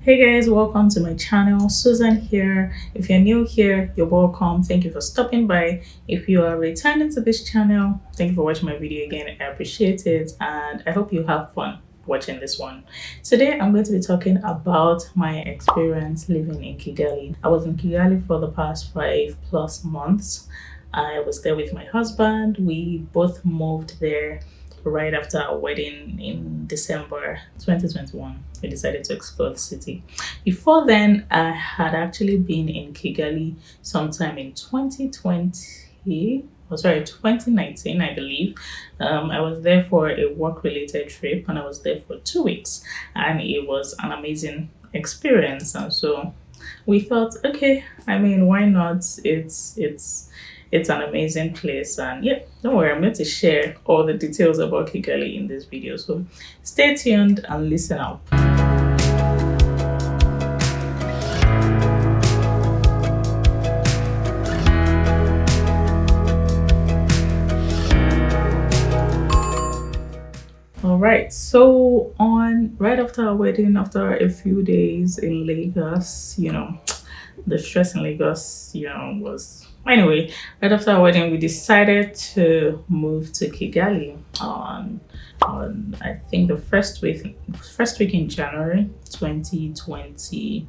Hey guys, welcome to my channel. Susan here. If you're new here, you're welcome. Thank you for stopping by. If you are returning to this channel, thank you for watching my video again. I appreciate it and I hope you have fun watching this one. Today I'm going to be talking about my experience living in Kigali. I was in Kigali for the past 5+ months. I was there with my husband. We both moved there right after our wedding in December 2021. We decided to explore the city. Before then, I had actually been in Kigali sometime in 2019, I believe. I was there for a work-related trip and I was there for 2 weeks, and it was an amazing experience. And so we thought, okay, I mean, why not? It's an amazing place, and yeah, don't worry, I'm going to share all the details about Kigali in this video, so stay tuned and listen up. All right, so on right after our wedding, after a few days in Lagos, the stress in Lagos, was anyway. Right after our wedding, we decided to move to Kigali on I think the first week in January 2022.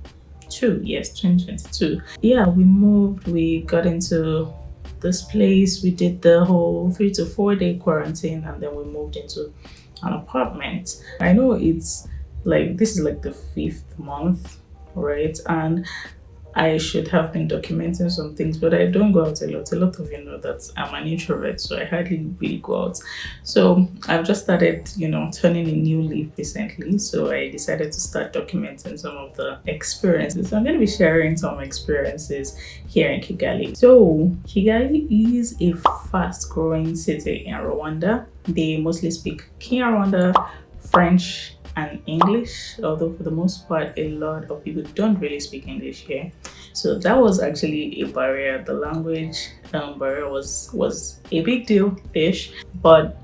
Yes, 2022. Yeah, we moved. We got into this place. We did the whole 3 to 4 day quarantine, and then we moved into an apartment. I know it's like this is like the 5th month, right? And I should have been documenting some things, but I don't go out a lot. A lot of you know that I'm an introvert, so I hardly really go out. So I've just started, turning a new leaf recently. So I decided to start documenting some of the experiences. So I'm going to be sharing some experiences here in Kigali. So Kigali is a fast-growing city in Rwanda. They mostly speak Kinyarwanda, French, and English, although for the most part a lot of people don't really speak English here. So that was actually a barrier. The language barrier was a big deal-ish, but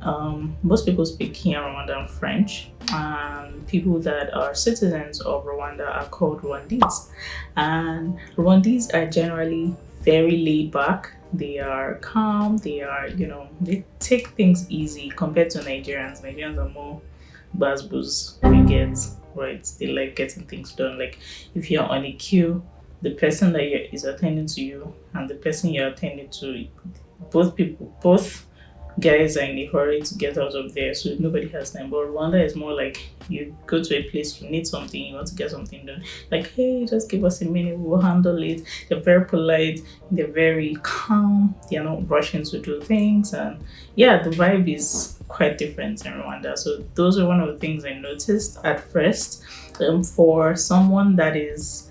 most people speak Kinyarwanda and French, and people that are citizens of Rwanda are called Rwandese, and Rwandese are generally very laid back. They are calm, they take things easy compared to Nigerians. Nigerians are more buzz you get, right? They like getting things done. Like if you're on a queue, the person that is attending to you and the person you're attending to, both guys are in a hurry to get out of there, so nobody has time. But Rwanda is more like you go to a place, you need something, you want to get something done, like, hey, just give us a minute, we'll handle it. They're very polite, they're very calm, they're not rushing to do things, and yeah, the vibe is quite different in Rwanda. So those are one of the things I noticed at first. For someone that is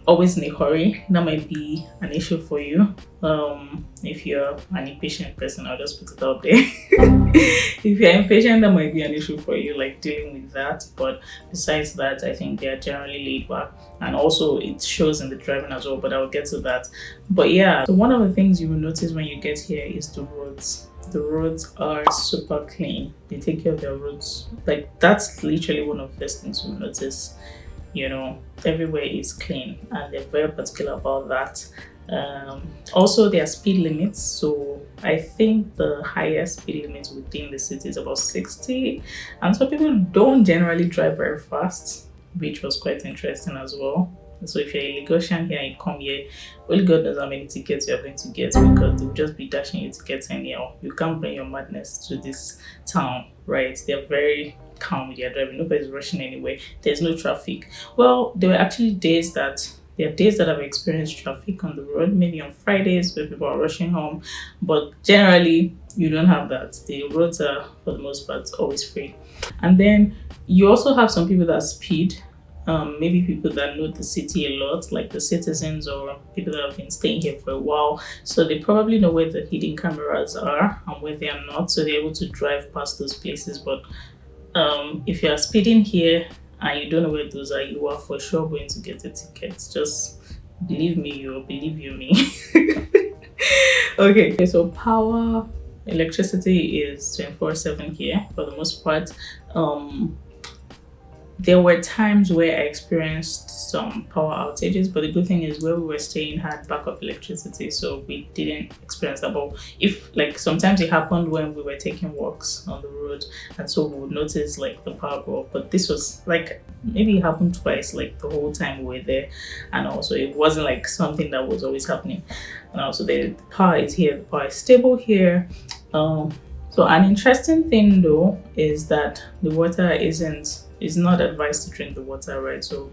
always in a hurry, that might be an issue for you. If you're an impatient person, I'll just put it out there. If you're impatient, that might be an issue for you, like dealing with that. But besides that, I think they're generally laid back, and also it shows in the driving as well, but I'll get to that. But yeah, so one of the things you will notice when you get here is the roads. The roads are super clean. They take care of their roads. Like that's literally one of the first things you'll notice. Everywhere is clean, and they're very particular about that. Also, there are speed limits. So I think the highest speed limit within the city is about 60, and so people don't generally drive very fast, which was quite interesting as well. So if you're a Lagosian here and you come here, only God knows how many tickets you're going to get, because they'll just be dashing you tickets anyhow. You can't bring your madness to this town, right? They're very calm with their driving. Nobody's rushing anywhere. There's no traffic. Well, there were actually days that I've experienced traffic on the road, maybe on Fridays where people are rushing home, but generally you don't have that. The roads are, for the most part, always free. And then you also have some people that speed. Maybe people that know the city a lot, like the citizens or people that have been staying here for a while. So they probably know where the hidden cameras are and where they are not, so they're able to drive past those places. But if you are speeding here and you don't know where those are, you are for sure going to get a ticket. Just believe me, or believe you me. Okay, so electricity is 24/7 here for the most part. there were times where I experienced some power outages, but the good thing is where we were staying had backup electricity, so we didn't experience that. But if like sometimes it happened when we were taking walks on the road, and so we would notice like the power go off. But this was like maybe it happened twice, like the whole time we were there, and also it wasn't like something that was always happening. And also the power is here, the power is stable here. So an interesting thing though is that the water is not advised to drink the water, right? So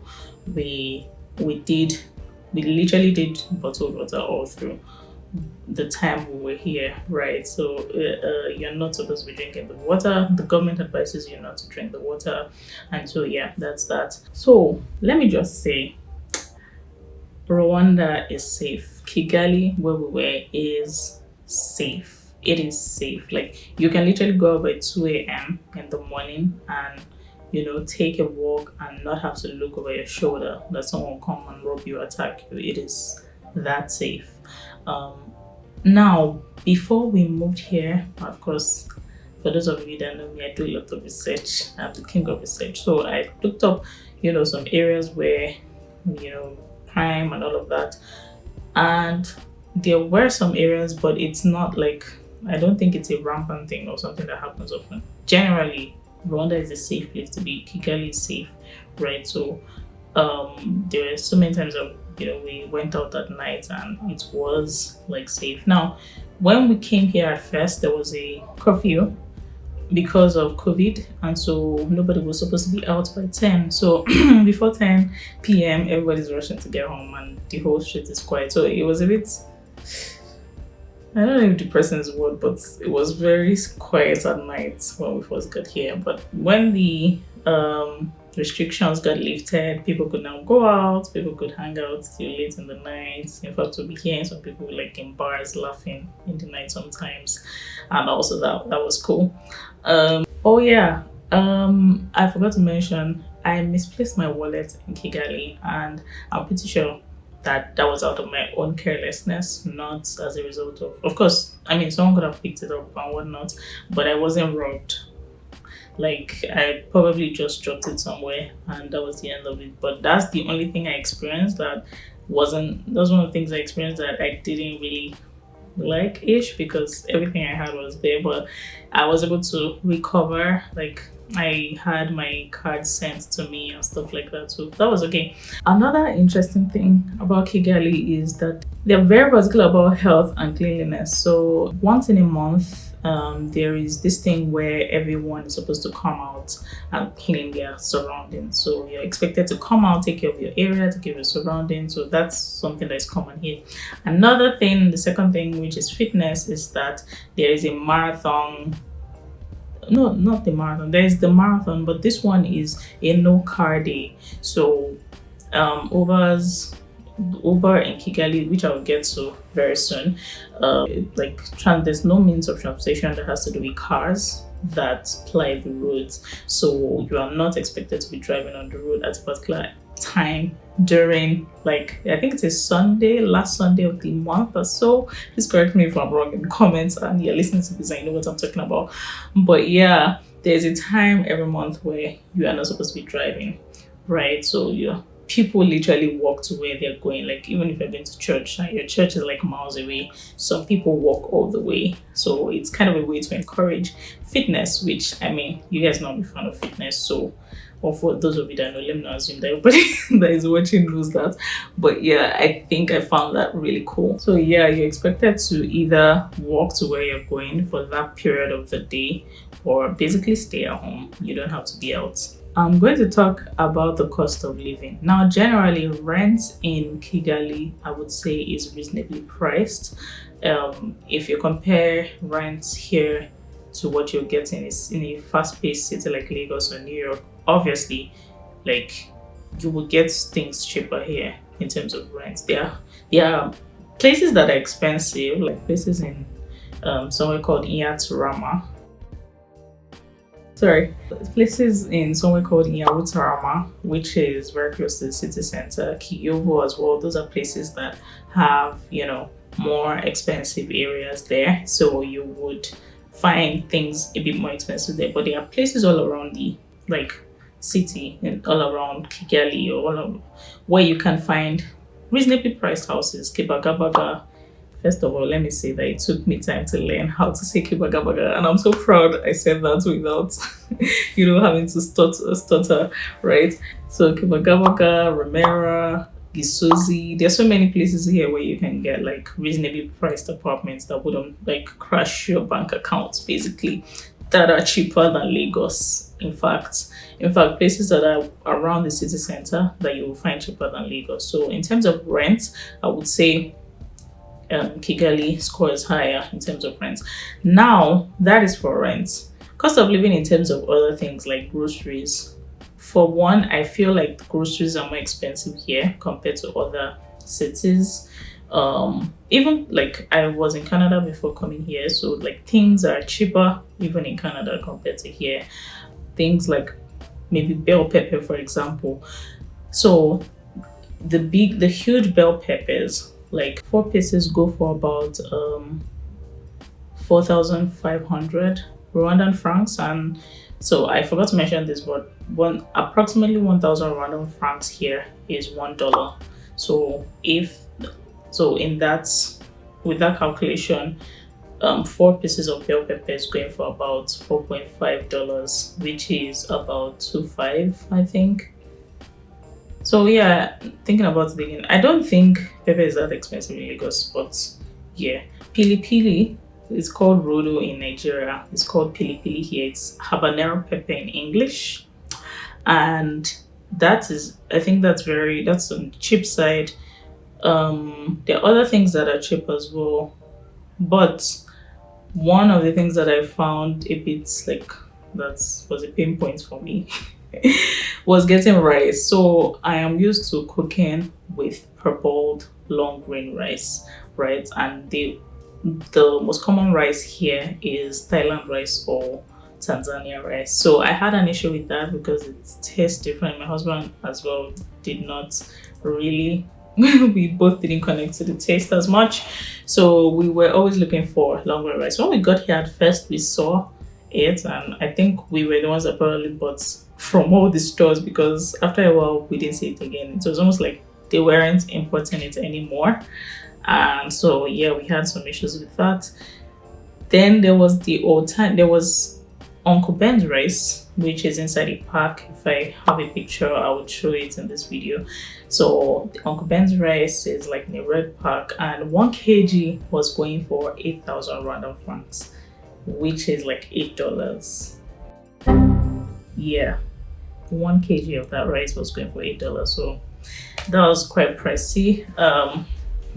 we literally did bottled water all through the time we were here, right? So you're not supposed to be drinking the water. The government advises you not to drink the water, and so yeah, that's that. So let me just say, Rwanda is safe. Kigali, where we were, is safe. It is safe. Like you can literally go out by 2 a.m. in the morning and take a walk and not have to look over your shoulder that someone will come and rob you, attack you. It is that safe. Now, before we moved here, of course, for those of you that know me, I do a lot of research. I'm the king of research. So I looked up, some areas where, crime and all of that. And there were some areas, but it's not like, I don't think it's a rampant thing or something that happens often. Generally, Rwanda is a safe place to be. Kigali is safe, right? So there were so many times that we went out at night and it was like safe. Now, when we came here at first, there was a curfew because of COVID, and so nobody was supposed to be out by 10. So before 10 p.m., everybody's rushing to get home, and the whole street is quiet. So it was a bit, I don't know if depressing is the word, but it was very quiet at night when we first got here. But when the restrictions got lifted, people could now go out, people could hang out till late in the night. In fact, we'll be hearing some people like in bars laughing in the night sometimes, and also that was cool. Oh yeah, I forgot to mention I misplaced my wallet in Kigali, and I'm pretty sure that was out of my own carelessness, not as a result of course, I mean, someone could have picked it up and whatnot, but I wasn't robbed. Like, I probably just dropped it somewhere and that was the end of it. But that's the only thing I experienced that was one of the things I experienced that I didn't really like ish, because everything I had was there, but I was able to recover. Like, I had my card sent to me and stuff like that, so that was okay. Another interesting thing about Kigali is that they're very particular about health and cleanliness. So once in a month, there is this thing where everyone is supposed to come out and clean their surroundings. So you're expected to come out, take care of your area, take care of your surroundings. So that's something that is common here. Another thing, the second thing, which is fitness, is that there is a marathon. No, not the marathon. There is the marathon, but this one is a no car day. So Uber in Kigali, which I'll get to very soon, there's no means of transportation that has to do with cars that ply the roads. So you are not expected to be driving on the road at a particular time during, like, I think it's a Sunday, last Sunday of the month or so. Please correct me if I'm wrong in the comments, and you're listening to this and you know what I'm talking about. But yeah, there's a time every month where you are not supposed to be driving, right? So people literally walk to where they're going. Like, even if you're going to church and your church is like miles away, some people walk all the way. So it's kind of a way to encourage fitness, which, I mean, you guys know I'm a fan of fitness, so, or for those of you that know, let me not assume that everybody that is watching knows that. But yeah, I think I found that really cool. So yeah, you're expected to either walk to where you're going for that period of the day, or basically stay at home. You don't have to be out. I'm going to talk about the cost of living. Now, generally, rent in Kigali, I would say, is reasonably priced. If you compare rent here to what you're getting is in a fast-paced city like Lagos or New York, obviously, like, you will get things cheaper here in terms of rent. There are places that are expensive, like places in somewhere called Iyaturama. Places in somewhere called Iyaturama, which is very close to the city center, Kiyovo as well. Those are places that have, more expensive areas there. So you would find things a bit more expensive there. But there are places all around city and all around Kigali or where you can find reasonably priced houses. Kibagabaga. First of all, let me say that it took me time to learn how to say Kibagabaga, and I'm so proud I said that without, having to stutter, right? So Kibagabaga, Romera, Gisozi. There's so many places here where you can get like reasonably priced apartments that wouldn't like crash your bank accounts, basically, that are cheaper than Lagos. In fact, places that are around the city center that you will find cheaper than Lagos. So in terms of rent, I would say Kigali scores higher in terms of rent. Now, that is for rent. Cost of living in terms of other things like groceries. For one, I feel like groceries are more expensive here compared to other cities. Even like I was in Canada before coming here, so like things are cheaper even in Canada compared to here. Things like maybe bell pepper, for example. So the huge bell peppers, like 4 pieces go for about 4,500 Rwandan francs. And so I forgot to mention this, but approximately 1,000 Rwandan francs here is $1. So with that calculation, 4 pieces of bell pepper is going for about $4.5, which is about 2.5, I think. So yeah, thinking about it again, I don't think pepper is that expensive in Lagos, but yeah. Pili pili is called rodo in Nigeria. It's called pili pili here. It's habanero pepper in English. And I think that's on the cheap side. There are other things that are cheap as well. But one of the things that I found a bit like that was a pain point for me was getting rice. So I am used to cooking with purpled long grain rice, right? And the most common rice here is Thailand rice or Tanzania rice. So I had an issue with that because it tastes different. My husband as well did not really we both didn't connect to the taste as much. So we were always looking for long grain rice. When we got here at first, we saw it, and I think we were the ones that probably bought from all the stores, because after a while we didn't see it again. It was almost like they weren't importing it anymore. And so yeah, we had some issues with that. Then there was Uncle Ben's rice, which is inside a pack. If I have a picture, I would show it in this video. So the Uncle Ben's rice is like in a red pack, and 1 kg was going for 8,000 Rwandan francs, which is like $8. Yeah, 1 kg of that rice was going for $8. So that was quite pricey.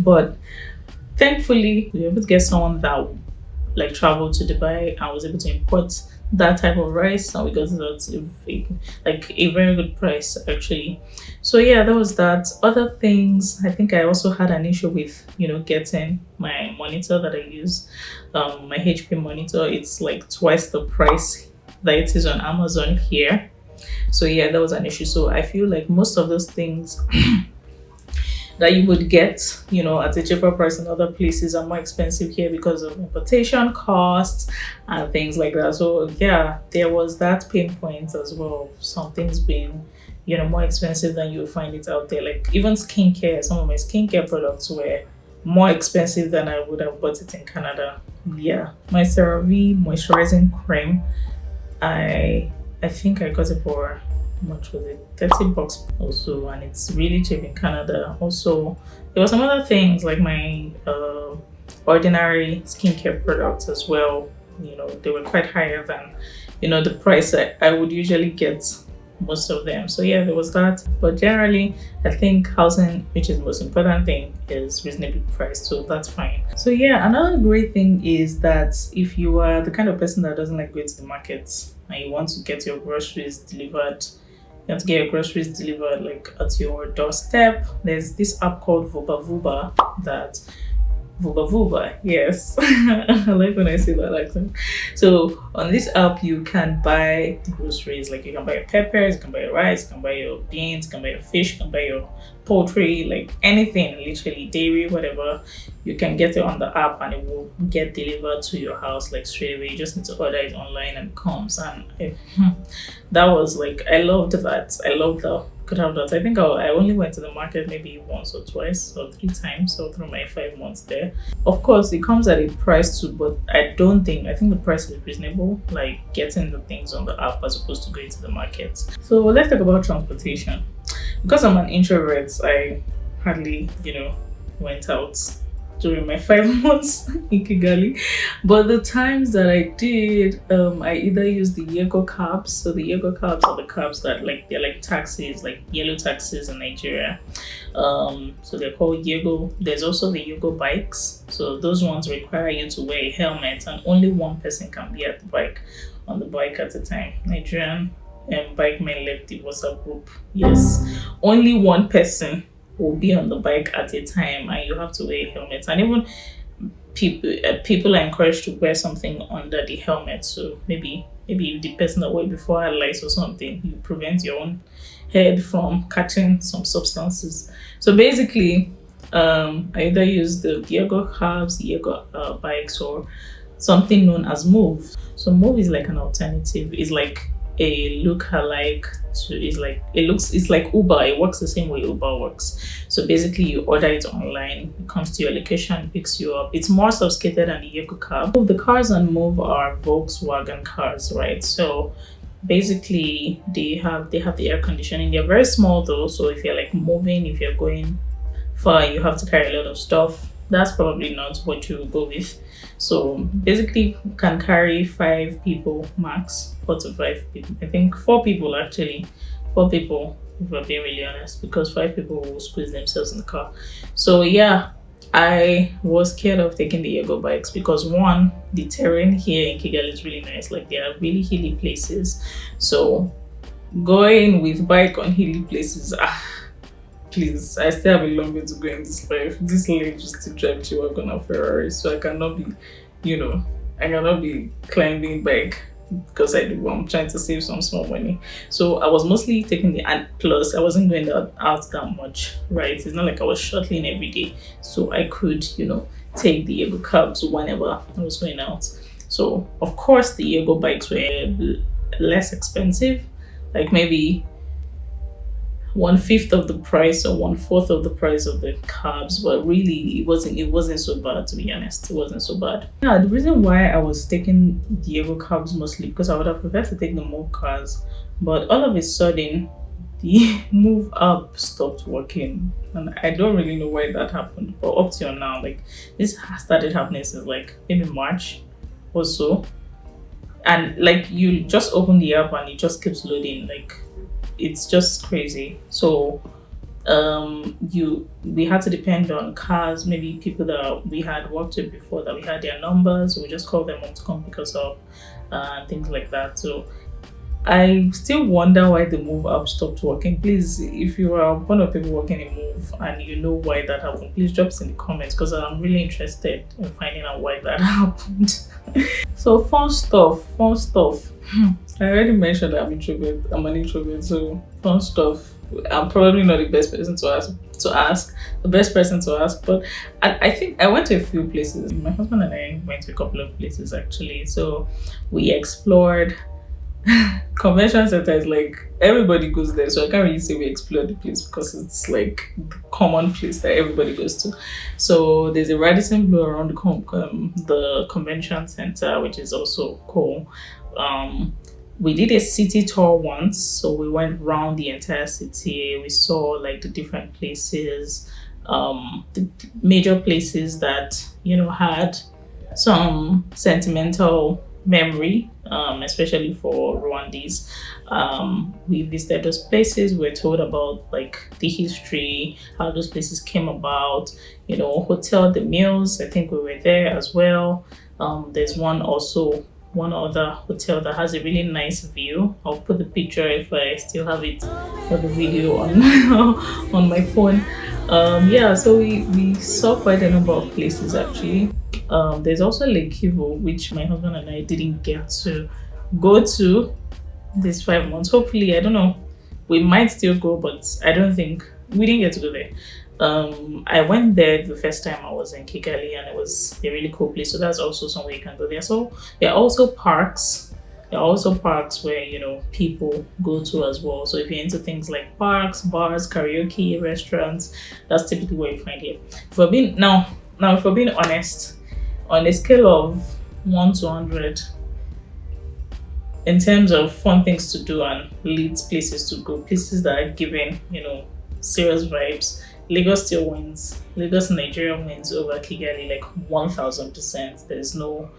But thankfully, we were able to get someone that like traveled to Dubai and was able to import that type of rice, and we got it at a very good price actually. So yeah, that was that. Other things, I think I also had an issue with getting my monitor that I use, my HP monitor. It's like twice the price that it is on Amazon here. So yeah, that was an issue. So I feel like most of those things that you would get, at a cheaper price in other places are more expensive here because of importation costs and things like that. So yeah, there was that pain point as well. Some things being, more expensive than you'll find it out there. Like even skincare, some of my skincare products were more expensive than I would have bought it in Canada. Yeah, my CeraVe moisturizing cream, I think I got it for, how much was it? $30 also, and it's really cheap in Canada. Also, there were some other things like my ordinary skincare products as well. They were quite higher than the price I would usually get most of them. So yeah, there was that. But generally, I think housing, which is the most important thing, is reasonably priced, so that's fine. So yeah, another great thing is that if you are the kind of person that doesn't like going to the markets and you want to get your groceries delivered, you have to get your groceries delivered like at your doorstep, there's this app called Vuba Vuba that Vuba Vuba, yes. I like when I say that accent. So on this app, you can buy groceries. Like you can buy your peppers, you can buy your rice, you can buy your beans, you can buy your fish, you can buy your poultry, like anything, literally dairy, whatever. You can get it on the app and it will get delivered to your house like straight away. You just need to order it online and it comes. And that was like, I loved that. I loved that. Could have that. I think I only went to the market maybe once or twice or 3 times so through my 5 months there. Of course, it comes at a price too, but I think the price is reasonable, like getting the things on the app as opposed to going to the market. So let's talk about transportation. Because I'm an introvert, I hardly, went out during my 5 months in Kigali. But the times that I did, I either used the Yego cabs. So the Yego cabs are the cabs that they're like taxis, like yellow taxis in Nigeria. So they're called Yego. There's also the Yego bikes. So those ones require you to wear a helmet and only one person can be on the bike at a time. Nigerian bike men left the WhatsApp group. Yes, only one person will be on the bike at a time and you have to wear a helmet. And even people are encouraged to wear something under the helmet. So maybe if the person that went before had lice or something, you prevent your own head from catching some substances. So basically, I either use the Diego cabs, Diego bikes, or something known as Move. So Move is like an alternative. It's like a look-alike to it's like Uber. It works the same way Uber works. So basically you order it online, it comes to your location, picks you up. It's more sophisticated than the Yeko cab. The cars on Move are Volkswagen cars, right? So basically they have the air conditioning. They're very small though, so if you're like moving, if you're going far, you have to carry a lot of stuff. That's probably not what you will go with. So basically you can carry 5 people max, 4 to 5 people. I think 4 people actually. 4 people if we're being really honest, because 5 people will squeeze themselves in the car. So yeah, I was scared of taking the Yego bikes because one, the terrain here in Kigali is really nice. Like there are really hilly places. So going with bike on hilly places, please, I still have a long way to go in this life. This life just to drive G-Wagon or Ferrari, so I cannot be, I cannot be climbing bike because I'm trying to save some small money. So I was mostly taking and plus I wasn't going out that much, right? It's not like I was shuttling every day, so I could, take the Yego cabs whenever I was going out. So of course the Yego bikes were less expensive, like maybe 1/5 of the price or 1/4 of the price of the cabs, but really it wasn't so bad, to be honest. It wasn't so bad. Yeah, the reason why I was taking Diego cabs mostly because I would have preferred to take the Move cars, but all of a sudden the Move app stopped working, and I don't really know why that happened. But up till now, like this has started happening since like maybe March or so, and like you just open the app and it just keeps loading, like it's just crazy. So we had to depend on cars, maybe people that we had worked with before, that we had their numbers, so we just called them up to come pick us up and things like that. So I still wonder why the Move app stopped working. Please, if you are one of the people working in Move and you know why that happened, please drop us in the comments because I'm really interested in finding out why that happened. So fun stuff. I already mentioned that I'm an introvert, so fun stuff. I'm probably not the best person to ask, but I think I went to a few places. My husband and I went to a couple of places actually. So we explored convention center is like everybody goes there, so I can't really say we explored the place because it's like the common place that everybody goes to. So there's a Radisson Blu around the convention center, which is also cool. We did a city tour once, so we went around the entire city. We saw like the different places, the major places that had some sentimental memory, especially for Rwandese. We visited those places. We're told about like the history, how those places came about, hotel, the meals. I think we were there as well. There's one other hotel that has a really nice view. I'll put the picture if I still have it, or the video on on my phone. Yeah, so we saw quite a number of places actually. There's also Lake Kivu, which my husband and I didn't get to go to this 5 months. Hopefully, I don't know. We might still go, but I don't think we didn't get to go there. I went there the first time I was in Kigali, and it was a really cool place. So that's also somewhere you can go there. So there are also parks. There are also parks where people go to as well. So if you're into things like parks, bars, karaoke, restaurants, that's typically what you find here. If we're being honest, on a scale of 1 to 100, in terms of fun things to do and lit places to go, places that are giving, serious vibes, Lagos still wins. Lagos Nigeria wins over Kigali like 1000%. There's no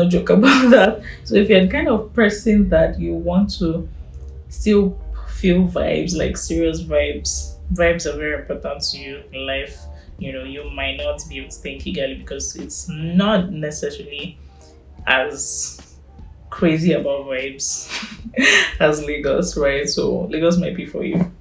joke about that. So if you're the kind of person that you want to still feel vibes, like serious vibes are very important to you in life. You might not be able to stay in Kigali because it's not necessarily as crazy about vibes as Lagos, right? So Lagos might be for you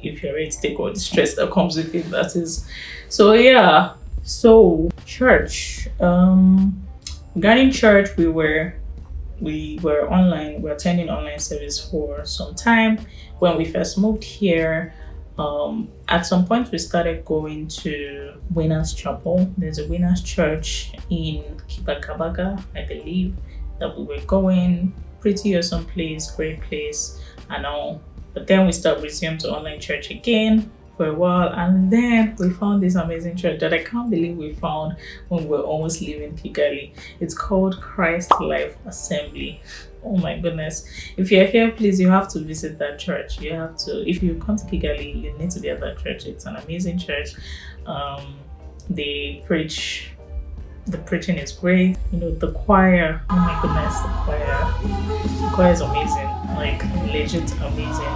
if you're ready to take all the stress that comes with it. That is, so yeah. So church. Regarding church, we were online. We were attending online service for some time when we first moved here. At some point, we started going to Winners Chapel. There's a Winners Church in Kibakabaga, I believe, that we were going. Pretty awesome place, great place, and all. But then we resumed to online church again for a while, and then we found this amazing church that I can't believe we found when we were almost leaving Kigali. It's called Christ Life Assembly. Oh my goodness. If you're here, please, you have to visit that church. You have to, if you come to Kigali, you need to be at that church. It's an amazing church. They preach, the preaching is great. The choir, oh my goodness, the choir is amazing, like legit amazing.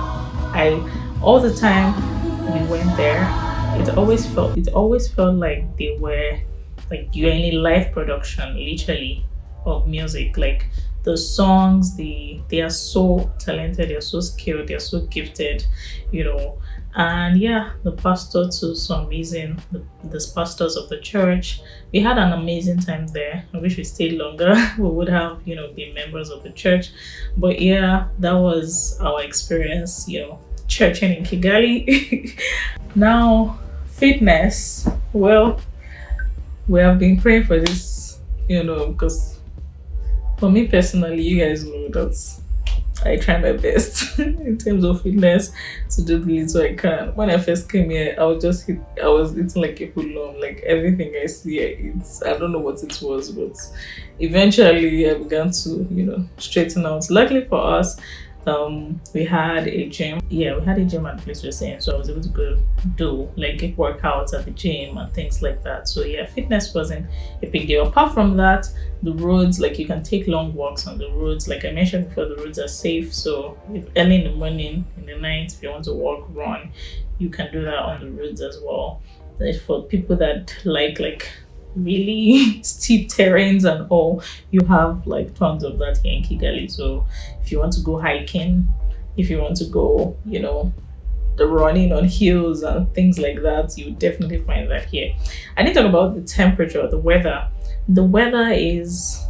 All the time we went there, it always felt like they were, like, you're in a live production, literally, of music. Like, the songs, they are so talented, they're so skilled, they're so gifted, and yeah, the pastor too, so amazing. The pastors of the church, we had an amazing time there. I wish we stayed longer. We would have been members of the church, but yeah, that was our experience, churching in Kigali. Now, fitness, well, we have been praying for this, because for me personally, you guys know that I try my best in terms of fitness to do the little I can. When I first came here, I was eating like a hoodlum, like everything I see, I don't know what it was, but eventually I began to, straighten out. Luckily for us, we had a gym. Yeah, we had a gym at the place we were staying, so I was able to go do like workouts at the gym and things like that. So yeah, fitness wasn't a big deal. Apart from that, the roads, like, you can take long walks on the roads. Like I mentioned before, the roads are safe. So if early in the morning, in the night, if you want to walk, run, you can do that on the roads as well. Like for people that like really steep terrains and all, you have like tons of that here in Kigali. So if you want to go hiking, if you want to go, the running on hills and things like that, you definitely find that here. I need to talk about the temperature, the weather. The weather is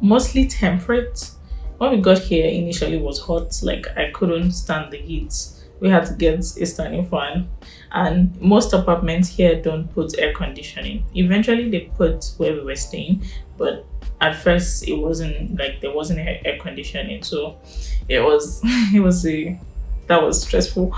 mostly temperate. When we got here, initially it was hot. Like, I couldn't stand the heat. We had to get a standing fan, and most apartments here don't put air conditioning. Eventually they put where we were staying, but at first it wasn't, like, there wasn't air conditioning, so it was that was stressful.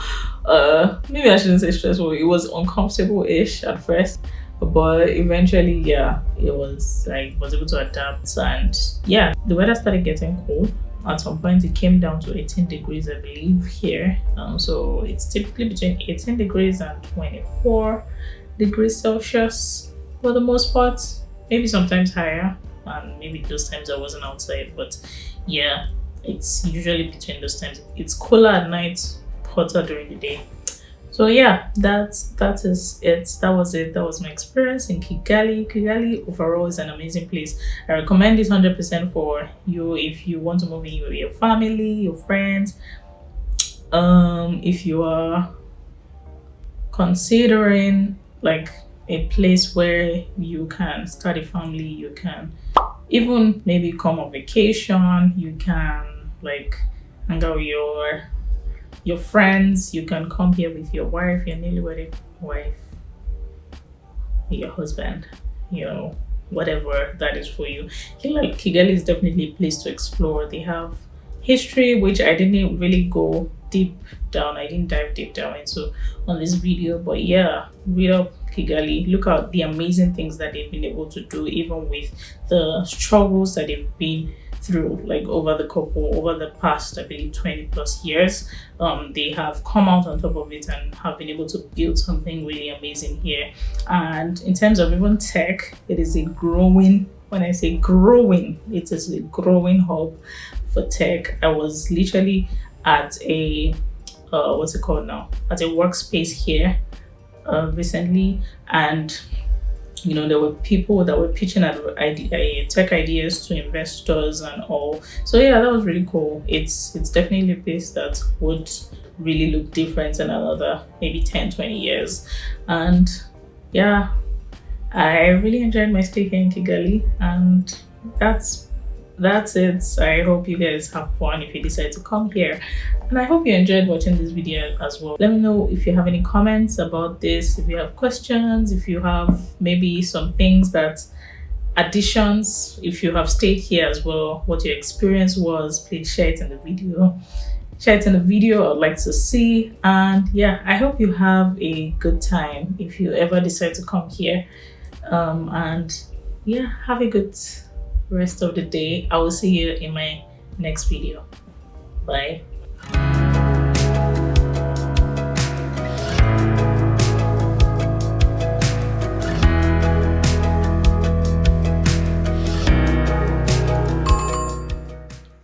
Maybe I shouldn't say stressful, it was uncomfortable-ish at first, but eventually, yeah, I was able to adapt. And yeah, the weather started getting cold. At some point it came down to 18 degrees, I believe, here. So it's typically between 18 degrees and 24 degrees Celsius for the most part, maybe sometimes higher, and maybe those times I wasn't outside. But yeah, it's usually between those times. It's cooler at night, hotter during the day. So yeah, that is it. That was it. That was my experience in Kigali. Kigali overall is an amazing place. I recommend it 100% for you if you want to move in with your family, your friends. If you are considering like a place where you can start a family, you can even maybe come on vacation, you can like hang out with your friends, you can come here with your wife, your newly wedded wife, your husband, whatever that is for you. I feel like Kigali is definitely a place to explore. They have history, which I didn't really go deep down. I didn't dive deep down into on this video, but yeah, read up Kigali. Look at the amazing things that they've been able to do, even with the struggles that they've been through, like over the past, I believe, 20 plus years. They have come out on top of it and have been able to build something really amazing here. And in terms of even tech, it is a growing, when I say growing, it is a growing hub for tech. I was literally at a what's it called now, at a workspace here recently, and there were people that were pitching tech ideas to investors and all. So yeah, that was really cool. It's definitely a place that would really look different in another maybe 10-20 years. And yeah, I really enjoyed my stay here in Kigali, and that's it. I hope you guys have fun if you decide to come here, and I hope you enjoyed watching this video as well. Let me know if you have any comments about this, if you have questions, if you have maybe some things that additions, if you have stayed here as well, what your experience was. Please share it in the video. I'd like to see. And yeah, I hope you have a good time if you ever decide to come here. And yeah, have a good rest of the day. I will see you in my next video. Bye.